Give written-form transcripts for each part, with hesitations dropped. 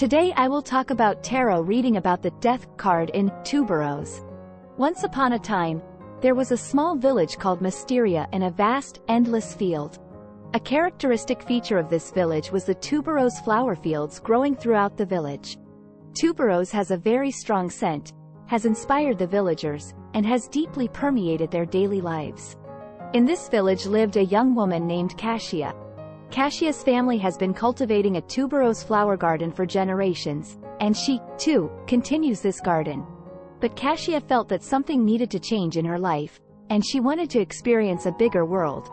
Today I will talk about tarot reading about the death card in Tuberose. Once upon a time, there was a small village called Mysteria in a vast, endless field. A characteristic feature of this village was the tuberose flower fields growing throughout the village. Tuberose has a very strong scent, has inspired the villagers, and has deeply permeated their daily lives. In this village lived a young woman named Cassia. Cassia's family has been cultivating a tuberose flower garden for generations, and she, too, continues this garden. But Cassia felt that something needed to change in her life, and she wanted to experience a bigger world.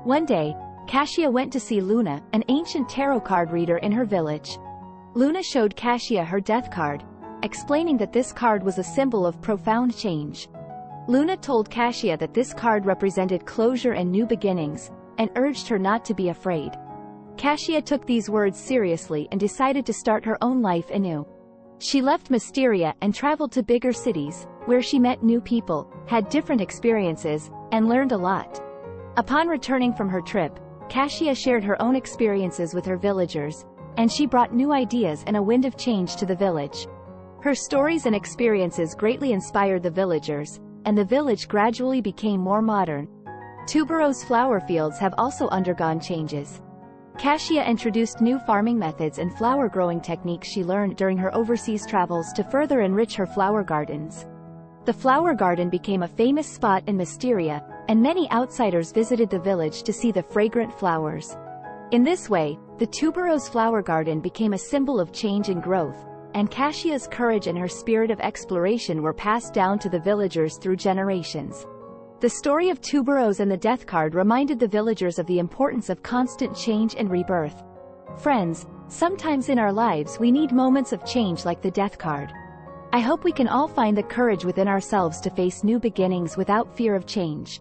One day, Cassia went to see Luna, an ancient tarot card reader in her village. Luna showed Cassia her death card, explaining that this card was a symbol of profound change. Luna told Cassia that this card represented closure and new beginnings, and urged her not to be afraid. Cassia took these words seriously and decided to start her own life anew. She left Mysteria and traveled to bigger cities, where she met new people, had different experiences, and learned a lot. Upon returning from her trip, Cassia shared her own experiences with her villagers, and she brought new ideas and a wind of change to the village. Her stories and experiences greatly inspired the villagers, and the village gradually became more modern. Tuberose flower fields have also undergone changes. Cassia introduced new farming methods and flower growing techniques she learned during her overseas travels to further enrich her flower gardens. The flower garden became a famous spot in Mysteria, and many outsiders visited the village to see the fragrant flowers. In this way, the tuberose flower garden became a symbol of change and growth, and Cassia's courage and her spirit of exploration were passed down to the villagers through generations. The story of Tuberose and the death card reminded the villagers of the importance of constant change and rebirth. Friends, sometimes in our lives we need moments of change like the death card. I hope we can all find the courage within ourselves to face new beginnings without fear of change.